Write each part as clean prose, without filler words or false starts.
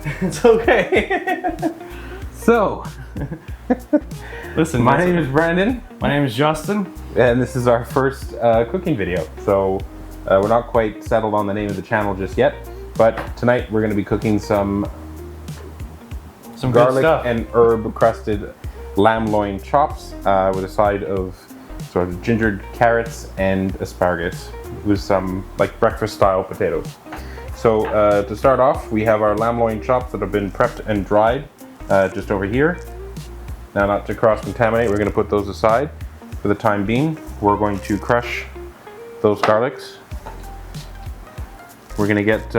It's okay. So, listen, my name is Brandon. My name is Justin. And this is our first cooking video. So, we're not quite settled on the name of the channel just yet. But tonight we're going to be cooking some garlic and herb crusted lamb loin chops with a side of sort of gingered carrots and asparagus with some like breakfast style potatoes. So to start off, we have our lamb loin chops that have been prepped and dried just over here. Now, not to cross-contaminate, we're going to put those aside for the time being. We're going to crush those garlics. We're going to get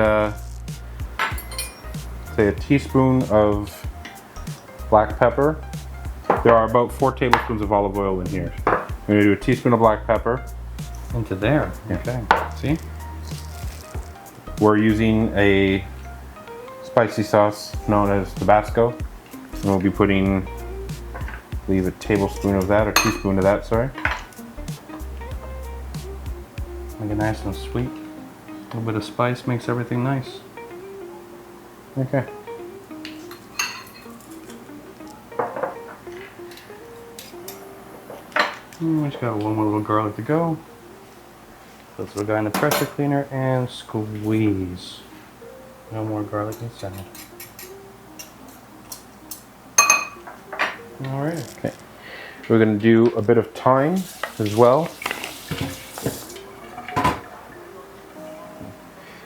say a teaspoon of black pepper. There are about 4 tablespoons of olive oil in here. We're going to do a teaspoon of black pepper. Into there. Yeah. Okay. See? We're using a spicy sauce known as Tabasco. And we'll be putting, I believe, a tablespoon of that, or teaspoon of that, sorry. Make it nice and sweet. A little bit of spice makes everything nice. Okay. We just got one more little garlic to go. Put this little guy in the pressure cleaner and squeeze. No more garlic inside. Alright. Okay. We're going to do a bit of thyme as well.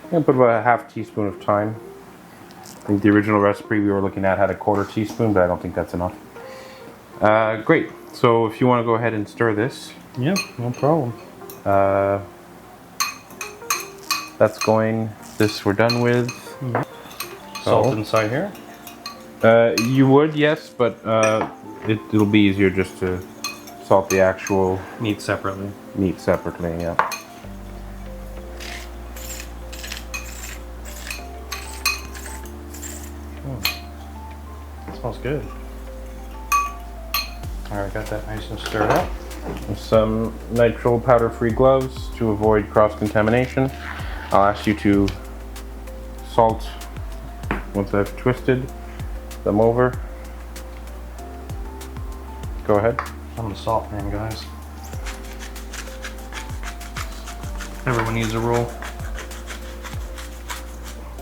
I'm going to put about a half teaspoon of thyme. I think the original recipe we were looking at had a 1/4 teaspoon, but I don't think that's enough. Great. So if you want to go ahead and stir this. Yep, no problem. That's going, this we're done with. Salt inside here? You would, yes, but it'll be easier just to salt the actual Meat separately. meat separately, yeah. That smells good. Alright, got that nice and stirred up. Some nitrile powder-free gloves to avoid cross-contamination. I'll ask you to salt once I've twisted them over. Go ahead. I'm the salt man, guys. Everyone needs a roll.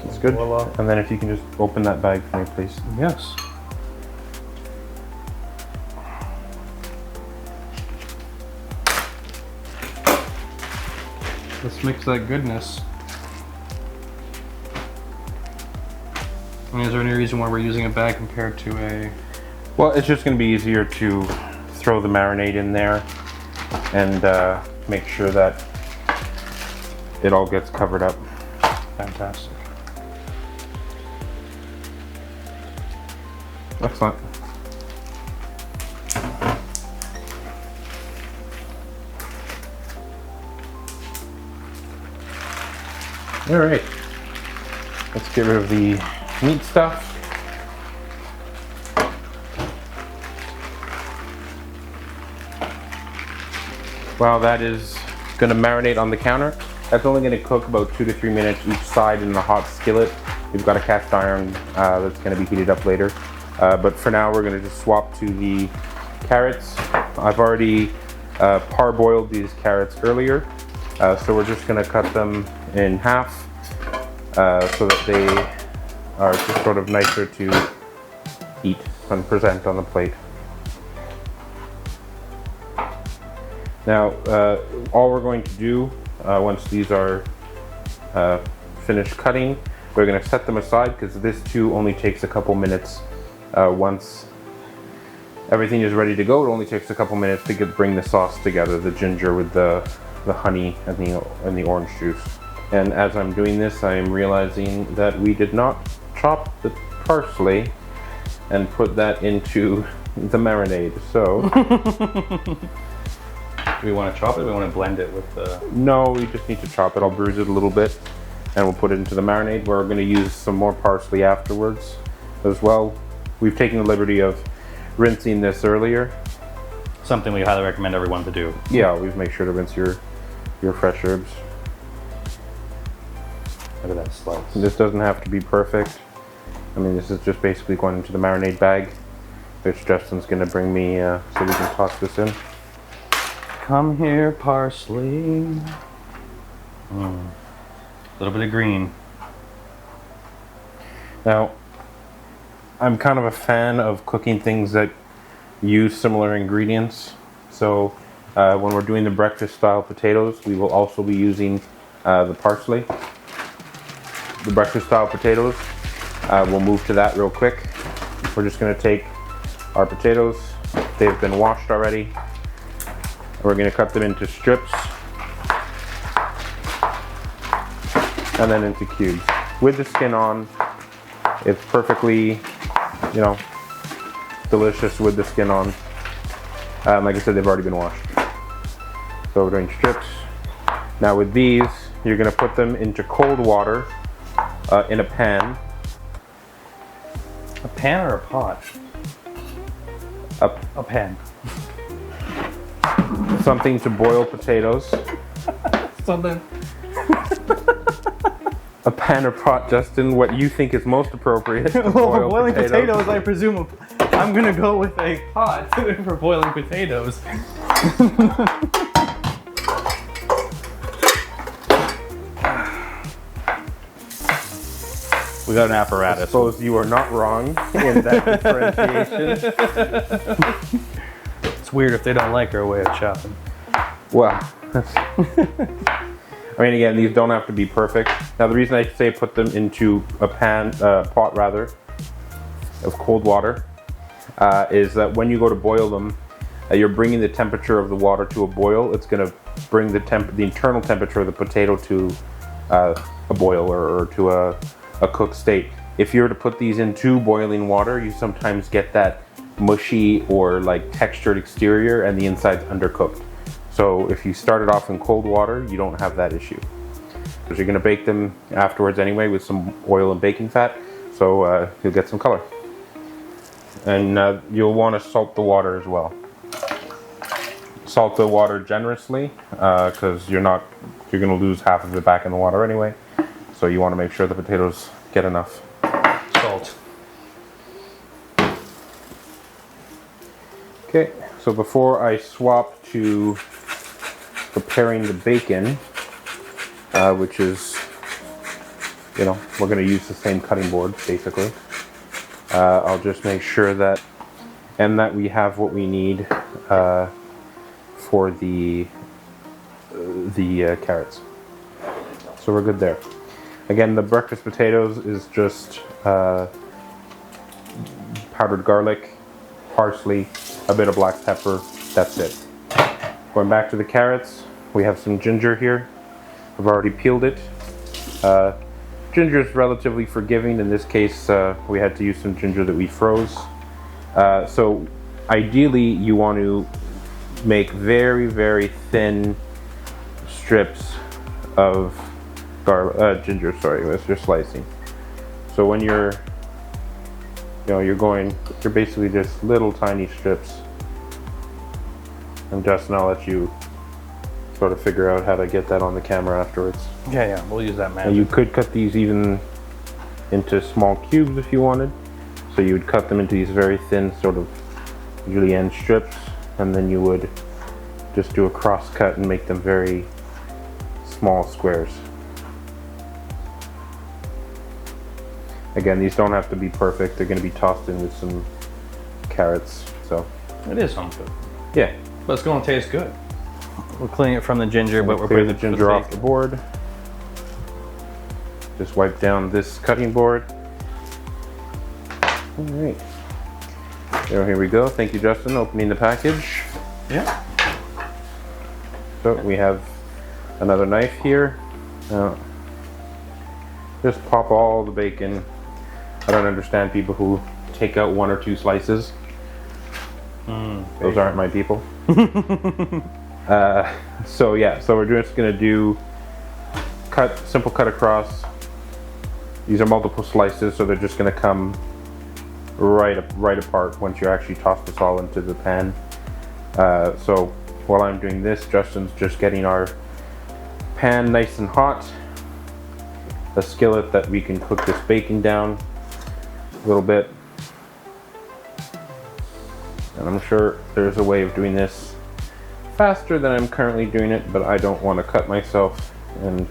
That's good. Voila. And then if you can just open that bag for me, please. Yes. Let's mix that goodness. And is there any reason why we're using a bag compared to a... Well, it's just going to be easier to throw the marinade in there and make sure that it all gets covered up. Fantastic. Excellent. All right, let's get rid of the meat stuff. While that is going to marinate on the counter, that's only going to cook about 2 to 3 minutes each side in a hot skillet. We've got a cast iron that's going to be heated up later. But for now, we're going to just swap to the carrots. I've already parboiled these carrots earlier, so we're just going to cut them in half so that they are just sort of nicer to eat and present on the plate. Now, all we're going to do once these are finished cutting, we're going to set them aside because this too only takes a couple minutes. Once everything is ready to go, it only takes a couple minutes to bring the sauce together, the ginger with the honey and the orange juice. And as I'm doing this, I am realizing that we did not chop the parsley and put that into the marinade. So, do we want to chop it or do we want to blend it with the... No, we just need to chop it. I'll bruise it a little bit and we'll put it into the marinade. We're going to use some more parsley afterwards as well. We've taken the liberty of rinsing this earlier. Something we highly recommend everyone to do. Yeah, always make sure to rinse your fresh herbs. Look at that slice. This doesn't have to be perfect. I mean, this is just basically going into the marinade bag, which Justin's gonna bring me so we can toss this in. Come here, parsley. A little bit of green. Now, I'm kind of a fan of cooking things that use similar ingredients. So when we're doing the breakfast style potatoes, we will also be using the parsley. The breakfast style potatoes, we'll move to that real quick. We're just going to take our potatoes. They've been washed already. We're going to cut them into strips and then into cubes. With the skin on, it's perfectly, you know, delicious with the skin on. Like I said, they've already been washed. So we're doing strips. Now with these, you're going to put them into cold water in a pan. A pan or a pot? A pan. Something to boil potatoes. Something. A pan or pot, Justin, what you think is most appropriate to Well, boil for boiling potatoes. I presume I'm gonna go with a pot for boiling potatoes. We got an I apparatus. suppose you are not wrong in that differentiation. It's weird if they don't like our way of chopping. Well, I mean, again, these don't have to be perfect. Now, the reason I say put them into a pot rather, of cold water, is that when you go to boil them, you're bringing the temperature of the water to a boil. It's going to bring the internal temperature of the potato to a boil or to a cooked state. If you were to put these into boiling water, you sometimes get that mushy or like textured exterior and the inside's undercooked. So if you start it off in cold water, you don't have that issue. Because you're going to bake them afterwards anyway with some oil and baking fat, so you'll get some color. And you'll want to salt the water as well. Salt the water generously, because you're going to lose half of it back in the water anyway. So you want to make sure the potatoes get enough Salt. Okay, so before I swap to preparing the bacon, which is, you know, we're going to use the same cutting board basically. I'll just make sure that we have what we need for the carrots. So we're good there. Again, the breakfast potatoes is just powdered garlic, parsley, a bit of black pepper. That's it. Going back to the carrots, we have some ginger here. I've already peeled it. Ginger is relatively forgiving. In this case, we had to use some ginger that we froze. So ideally, you want to make very, very thin strips of ginger. Sorry, as you're slicing. So when you're basically just little tiny strips. And Justin, I'll let you sort of figure out how to get that on the camera afterwards. Yeah, we'll use that magic. And you could cut these even into small cubes if you wanted. So you would cut them into these very thin sort of julienne strips, and then you would just do a cross cut and make them very small squares. Again, these don't have to be perfect. They're going to be tossed in with some carrots. So It is home food. yeah, But it's going to taste good. We're cleaning it from the ginger, but we're clear putting the ginger off the board. Just wipe down this cutting board. All right. So here we go. Thank you, Justin, opening the package. Yeah. So we have another knife here. Just pop all the bacon. I don't understand people who take out 1 or 2 slices. Those aren't my people. So yeah, so we're just gonna do simple cut across. These are multiple slices, so they're just gonna come right apart once you actually toss this all into the pan. So while I'm doing this, Justin's just getting our pan nice and hot, a skillet that we can cook this bacon down. a little bit. And I'm sure there's a way of doing this faster than I'm currently doing it, but I don't want to cut myself, and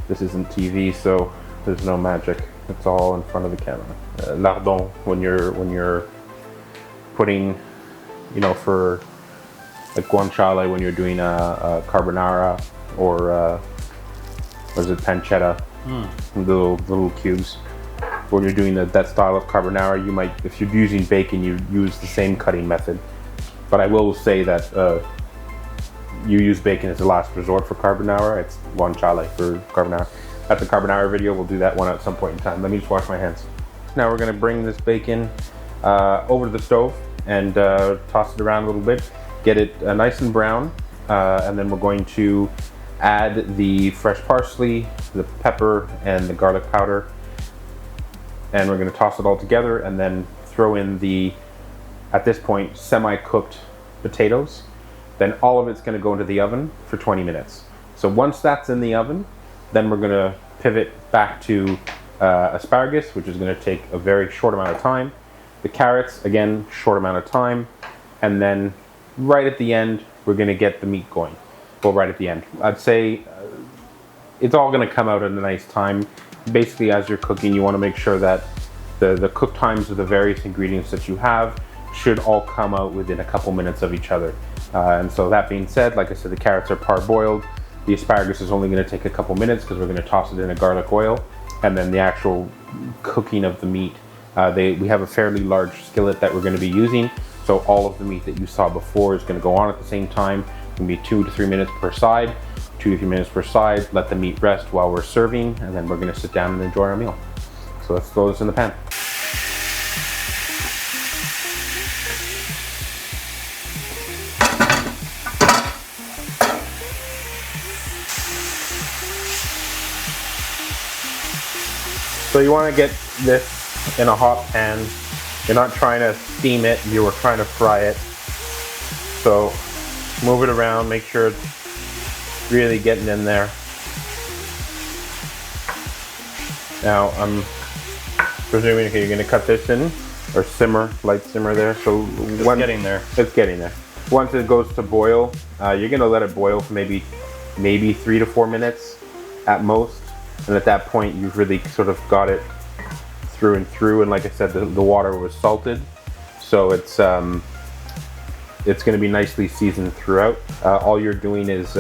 this isn't TV, so there's no magic. It's all in front of the camera. Lardon, when you're putting, you know, for like guanciale, when you're doing a carbonara or what is it, pancetta, little cubes. When you're doing that style of carbonara, you might, if you're using bacon, you use the same cutting method. But I will say that you use bacon as a last resort for carbonara. It's guanciale for carbonara. At the carbonara video, we'll do that one at some point in time. Let me just wash my hands. Now we're gonna bring this bacon over to the stove and toss it around a little bit. Get it nice and brown, and then we're going to add the fresh parsley, the pepper, and the garlic powder. And we're going to toss it all together and then throw in the, at this point, semi-cooked potatoes. Then all of it's going to go into the oven for 20 minutes. So once that's in the oven, then we're going to pivot back to asparagus, which is going to take a very short amount of time. The carrots, again, short amount of time. And then right at the end, we're going to get the meat going. Well, right at the end. I'd say it's all going to come out at a nice time. Basically, as you're cooking, you want to make sure that the cook times of the various ingredients that you have should all come out within a couple minutes of each other. And so that being said, like I said, the carrots are parboiled. The asparagus is only going to take a couple minutes because we're going to toss it in a garlic oil. And then the actual cooking of the meat, we have a fairly large skillet that we're going to be using. So all of the meat that you saw before is going to go on at the same time. It's going to be 2 to 3 minutes per side. 2 to 3 minutes per side, let the meat rest while we're serving, and then we're going to sit down and enjoy our meal. So let's throw this in the pan. So you want to get this in a hot pan. You're not trying to steam it, you were trying to fry it. So move it around, make sure it's really getting in there. Now I'm presuming, okay, you're going to cut this in, or simmer, light simmer there. So it's getting there. It's getting there. Once it goes to boil, you're going to let it boil for maybe 3 to 4 minutes at most. And at that point, you've really sort of got it through and through. And like I said, the water was salted, so it's going to be nicely seasoned throughout. All you're doing is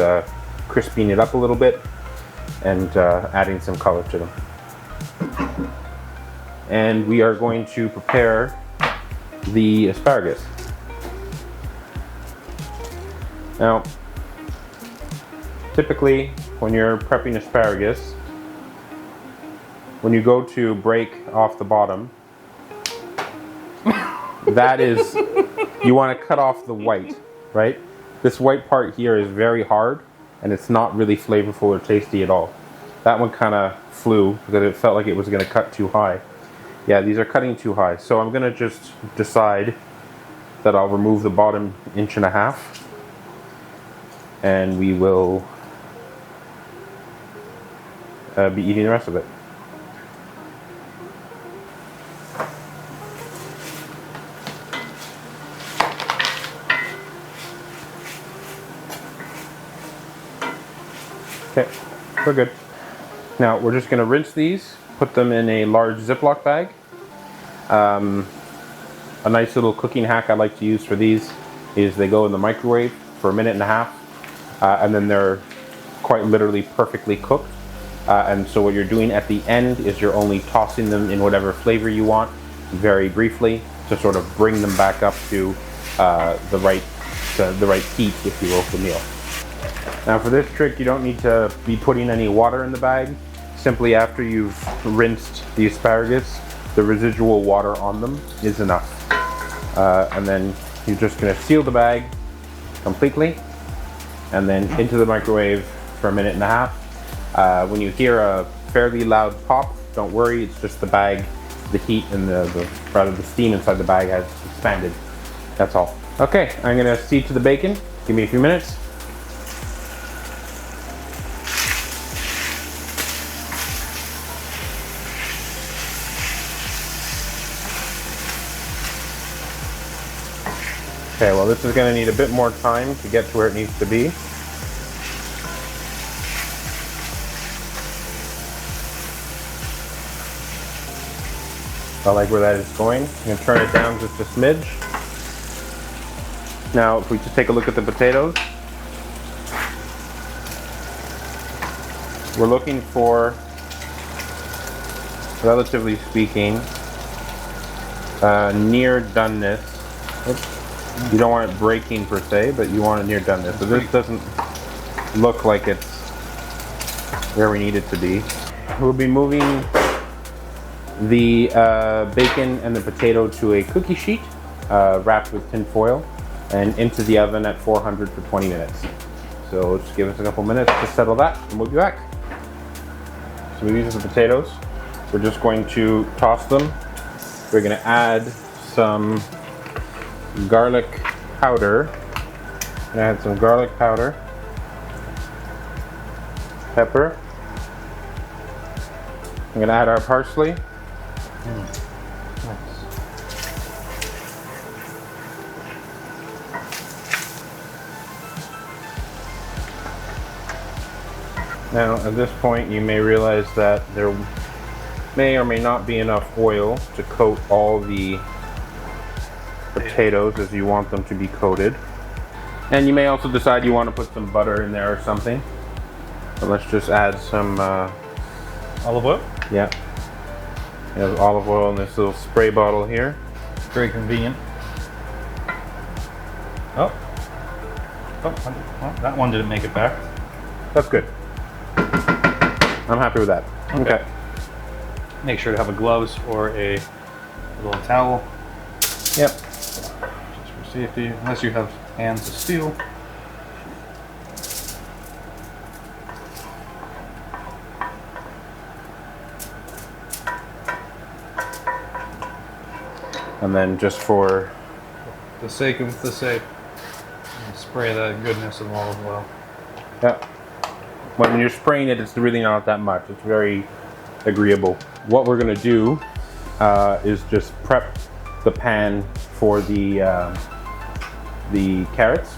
crisping it up a little bit and adding some color to them. And we are going to prepare the asparagus. Now, typically when you're prepping asparagus, when you go to break off the bottom, that is, you want to cut off the white, right? This white part here is very hard, and it's not really flavorful or tasty at all. That one kind of flew because it felt like it was going to cut too high. Yeah, these are cutting too high. So I'm going to just decide that I'll remove the bottom 1.5 inches, and we will be eating the rest of it. Okay, we're good. Now we're just going to rinse these, put them in a large Ziploc bag. A nice little cooking hack I like to use for these is they go in the microwave for 1.5 minutes, and then they're quite literally perfectly cooked. And so what you're doing at the end is you're only tossing them in whatever flavor you want, very briefly, to sort of bring them back up to the right heat, if you will, for the meal. Now for this trick, you don't need to be putting any water in the bag. Simply after you've rinsed the asparagus, the residual water on them is enough. And then you're just going to seal the bag completely and then into the microwave for 1.5 minutes. When you hear a fairly loud pop, don't worry, it's just the bag, the heat and the steam inside the bag has expanded. That's all. Okay, I'm going to see to the bacon. Give me a few minutes. Okay, well this is going to need a bit more time to get to where it needs to be. I like where that is going. I'm going to turn it down just a smidge. Now, if we just take a look at the potatoes, we're looking for, relatively speaking, near doneness. You don't want it breaking per se, but you want it near doneness. So this doesn't look like it's where we need it to be. We'll be moving the bacon and the potato to a cookie sheet wrapped with tin foil and into the oven at 400 for 20 minutes. So just give us a couple minutes to settle that and we'll be back. So these are the potatoes. We're just going to toss them. We're going to add some garlic powder. And add some garlic powder, pepper. I'm going to add our parsley. Nice. Now at this point you may realize that there may or may not be enough oil to coat all the potatoes as you want them to be coated. And you may also decide you want to put some butter in there or something. So let's just add some Olive oil? yeah. We have olive oil in this little spray bottle here. Very convenient. Oh, well, that one didn't make it back. That's good. I'm happy with that. Okay. Make sure to have a gloves or a little towel. Yep. Just for safety, unless you have hands of steel. And then just for the sake of the sake, spray the goodness of olive oil. yeah. When you're spraying it, it's really not that much. It's very agreeable. What we're gonna do is just prep the pan for the carrots.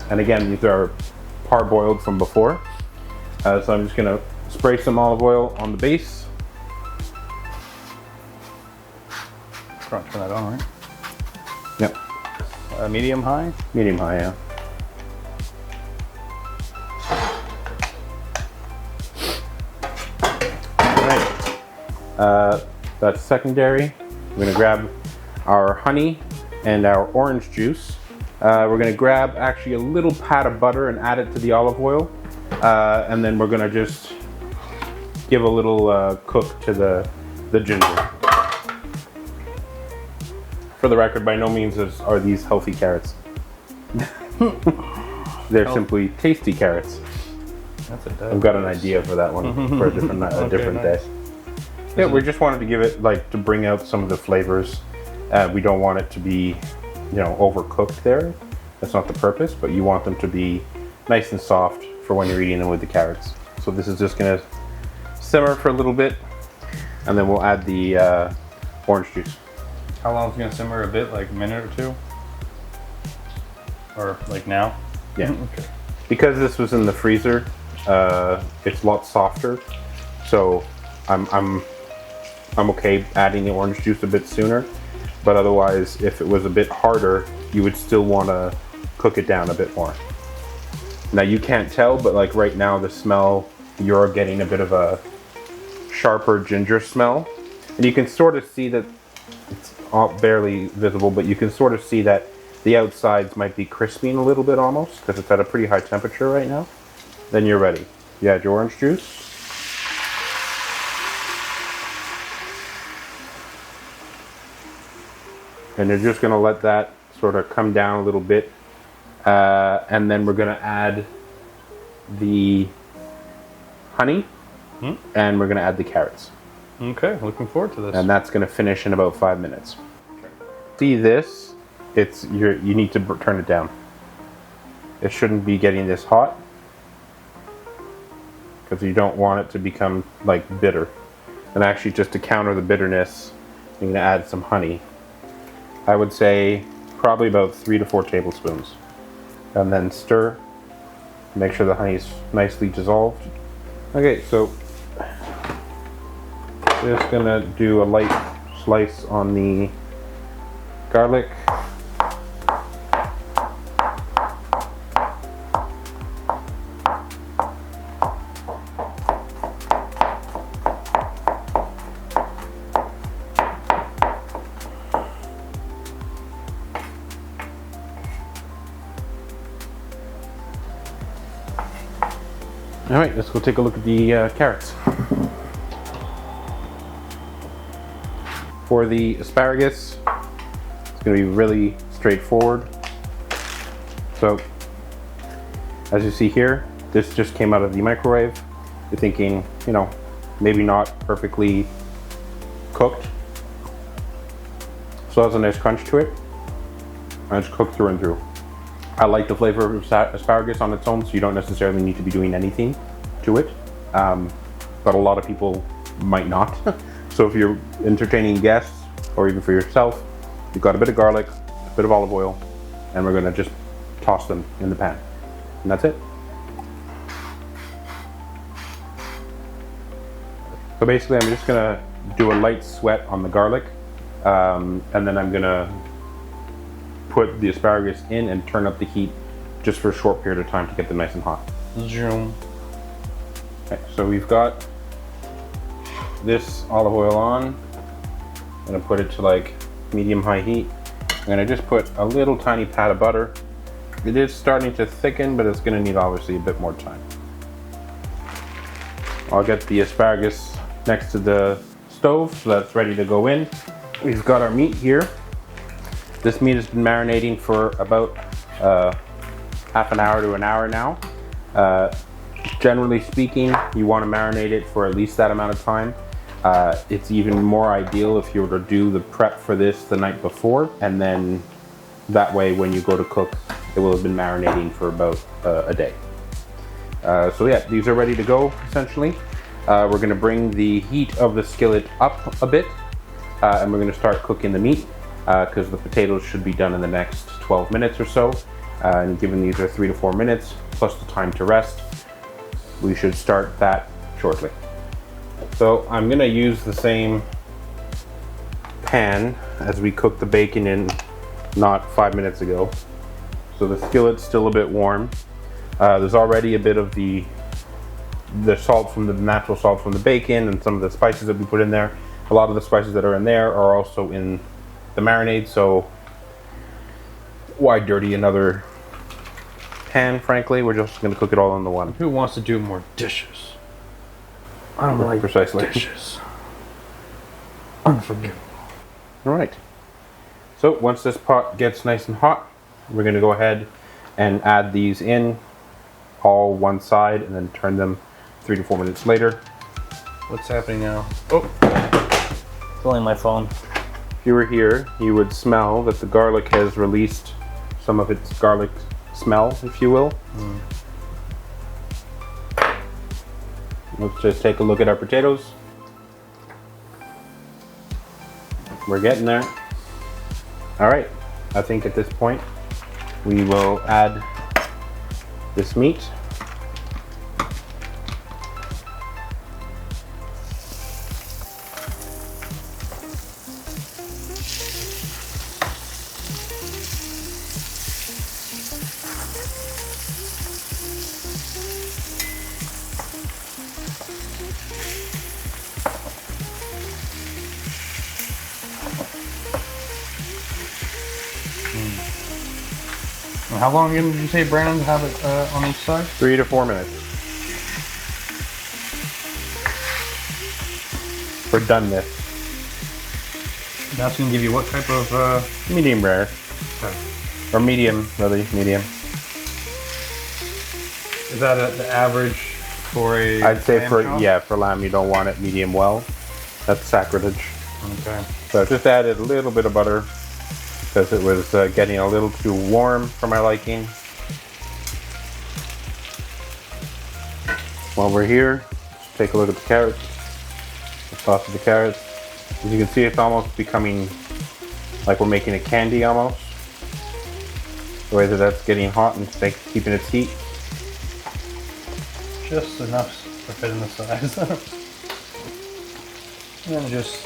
And again, these are parboiled from before. So I'm just gonna spray some olive oil on the base. Turn that on, right? Yep. Medium high? Medium high, yeah. That's secondary. We're gonna grab our honey and our orange juice. We're gonna grab actually a little pat of butter and add it to the olive oil. And then we're gonna just give a little cook to the ginger. For the record, by no means are these healthy carrots. They're simply tasty carrots. That's a I've got an idea for that one for a different, different day. Yeah, we just wanted to give it, to bring out some of the flavors. We don't want it to be, overcooked there. That's not the purpose, but you want them to be nice and soft for when you're eating them with the carrots. So this is just gonna simmer for a little bit, and then we'll add the orange juice. How long is it gonna simmer? A bit, like a minute or two? Or like now? Yeah. Okay. Because this was in the freezer, it's a lot softer. So I'm okay adding the orange juice a bit sooner, but otherwise, if it was a bit harder, you would still want to cook it down a bit more. Now you can't tell, but like right now, the smell, you're getting a bit of a sharper ginger smell, and you can sort of see that it's barely visible, but you can sort of see that the outsides might be crisping a little bit almost, because it's at a pretty high temperature right now. Then you're ready. You add your orange juice. And you're just gonna let that sort of come down a little bit. And then we're gonna add the honey, and we're gonna add the carrots. Okay, looking forward to this. And that's gonna finish in about 5 minutes. See this? You need to turn it down. It shouldn't be getting this hot, because you don't want it to become like bitter. And actually, just to counter the bitterness, I'm gonna add some honey. I would say probably about 3 to 4 tablespoons. And then stir. Make sure the honey is nicely dissolved. Okay, so just gonna do a light slice on the garlic. All right, let's go take a look at the carrots. For the asparagus, it's going to be really straightforward. So, as you see here, this just came out of the microwave. You're thinking, you know, maybe not perfectly cooked. So it has a nice crunch to it, and it's cooked through and through. I like the flavor of asparagus on its own, so you don't necessarily need to be doing anything to it. But a lot of people might not. So if you're entertaining guests, or even for yourself, you've got a bit of garlic, a bit of olive oil, and we're gonna just toss them in the pan. And that's it. So basically I'm just gonna do a light sweat on the garlic, and then I'm gonna put the asparagus in and turn up the heat just for a short period of time to get them nice and hot. Zoom. Okay, so we've got this olive oil on. I'm gonna put it to like medium-high heat. I'm gonna just put a little tiny pat of butter. It is starting to thicken, but it's gonna need obviously a bit more time. I'll get the asparagus next to the stove, so that's ready to go in. We've got our meat here. This meat has been marinating for about half an hour to an hour now. Generally speaking, you want to marinate it for at least that amount of time. It's even more ideal if you were to do the prep for this the night before, and then that way when you go to cook, it will have been marinating for about a day. So yeah, these are ready to go essentially. We're going to bring the heat of the skillet up a bit, and we're going to start cooking the meat. Because the potatoes should be done in the next 12 minutes or so. And given these are 3 to 4 minutes, plus the time to rest, we should start that shortly. So I'm gonna use the same pan as we cooked the bacon in not 5 minutes ago. So the skillet's still a bit warm. There's already a bit of the salt from the natural salt from the bacon and some of the spices that we put in there. A lot of the spices that are in there are also in the marinade, so why dirty another pan, frankly? We're just going to cook it all in the one. Who wants to do more dishes? I don't like Precisely. dishes. Unforgivable. All right. So once this pot gets nice and hot, we're going to go ahead and add these in all one side and then turn them 3 to 4 minutes later. What's happening now? Oh, filling my phone. If you were here, you would smell that the garlic has released some of its garlic smell, if you will. Let's just take a look at our potatoes. We're getting there. All right, I think at this point we will add this meat. How long again did you say, Brandon, to have it on each side? 3 to 4 minutes. For doneness. That's going to give you what type of... Medium rare. Okay. Or medium, really, medium. Is that the average for a I'd say lamb for, chop? yeah, for lamb you don't want it medium well. That's sacrilege. Okay. So I just added a little bit of butter because it was getting a little too warm for my liking. While we're here, let's take a look at the carrots. The sauce of the carrots. As you can see, it's almost becoming like we're making a candy almost. The way that that's getting hot and keeping its heat. Just enough to fit in the sides. And then just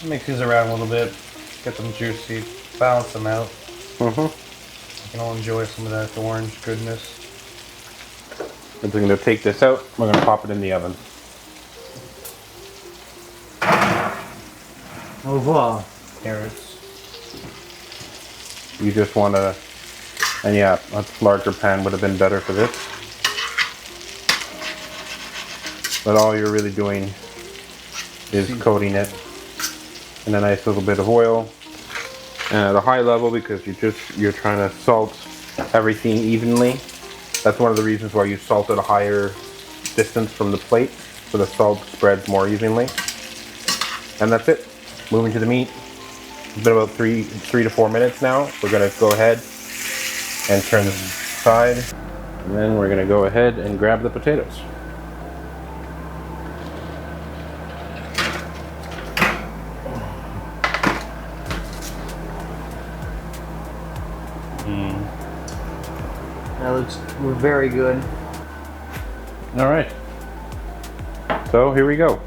mix these around a little bit, get them juicy, balance them out. You can all enjoy some of that orange goodness. We're going to take this out. We're going to pop it in the oven. Au revoir, carrots. You just want to, and yeah, a larger pan would have been better for this. But all you're really doing is coating it in a nice little bit of oil. And at a high level, because you're trying to salt everything evenly. That's one of the reasons why you salt at a higher distance from the plate, so the salt spreads more evenly. And that's it. Moving to the meat. It's been about 3 to 4 minutes now. We're gonna go ahead and turn this aside. And then we're gonna go ahead and grab the potatoes. That looks very good. All right. So here we go.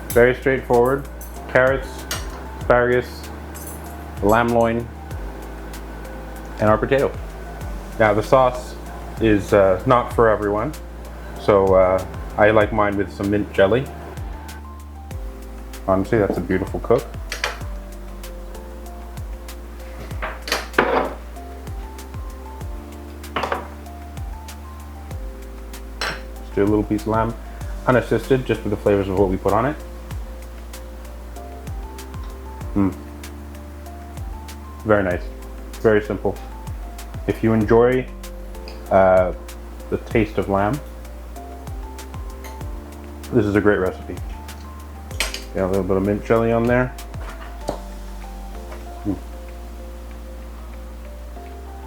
Very straightforward. Carrots, asparagus, lamb loin, and our potato. Now the sauce is not for everyone, so I like mine with some mint jelly. Honestly, that's a beautiful cook. Just do a little piece of lamb, unassisted, just with the flavors of what we put on it. Very nice. Very simple. If you enjoy the taste of lamb, this is a great recipe. Got a little bit of mint jelly on there.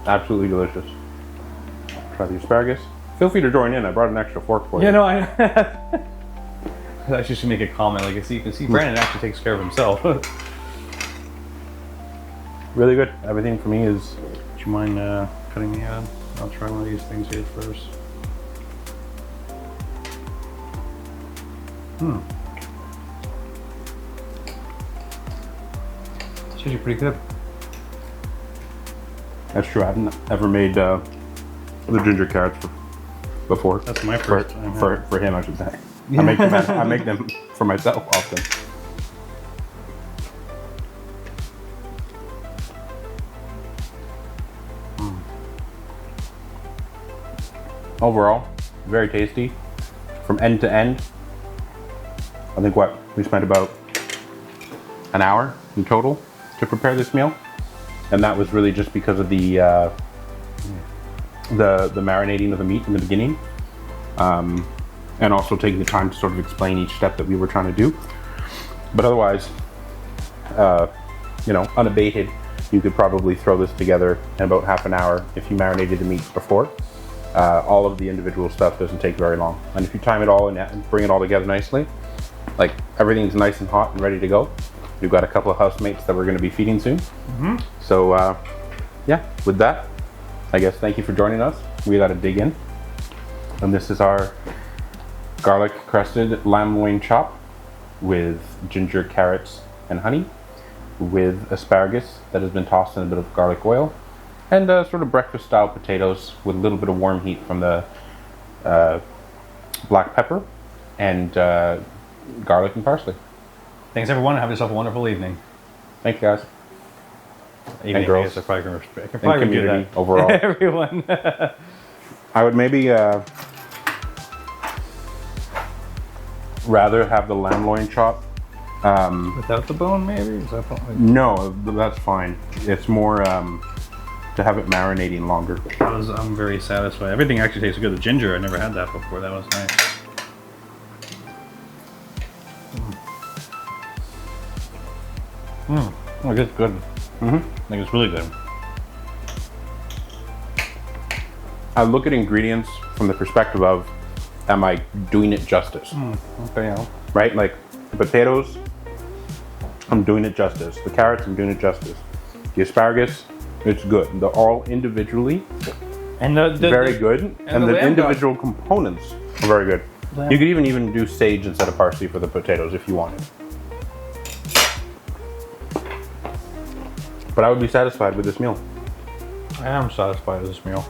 Absolutely delicious. Try the asparagus. Feel free to join in. I brought an extra fork for you. Yeah, no, I actually should make a comment. Like, you can see Brandon actually takes care of himself. Really good. Everything for me is... Would you mind cutting me out? I'll try one of these things here first. It's actually pretty good. That's true. I haven't ever made the ginger carrots before. That's my first time. For him, I should say. Yeah. I make them for myself often. Overall, very tasty. From end to end, I think we spent about an hour in total to prepare this meal, and that was really just because of the marinating of the meat in the beginning, and also taking the time to sort of explain each step that we were trying to do. But otherwise, unabated, you could probably throw this together in about half an hour if you marinated the meat before. All of the individual stuff doesn't take very long, and if you time it all and bring it all together nicely, like everything's nice and hot and ready to go. We've got a couple of housemates that we're going to be feeding soon. So yeah, with that, I guess thank you for joining us. We got to dig in, and this is our garlic crusted lamb loin chop with ginger, carrots, and honey, with asparagus that has been tossed in a bit of garlic oil, and sort of breakfast style potatoes with a little bit of warm heat from the black pepper and garlic and parsley. Thanks everyone. Have yourself a wonderful evening. Thanks guys. Evening, and girls. I probably can respect. And community overall. Everyone. I would maybe rather have the lamb loin chop. Without the bone, maybe? Is that no, that's fine. It's more to have it marinating longer. I'm very satisfied. Everything actually tastes good. The ginger, I never had that before. That was nice. Oh, it's good. I think it's really good. I look at ingredients from the perspective of, am I doing it justice? Okay, yeah. Right? Like the potatoes, I'm doing it justice. The carrots, I'm doing it justice. The asparagus, It's good. They're all individually And very good, and the individual components are very good. You could even do sage instead of parsley for the potatoes if you wanted. But I would be satisfied with this meal. I am satisfied with this meal.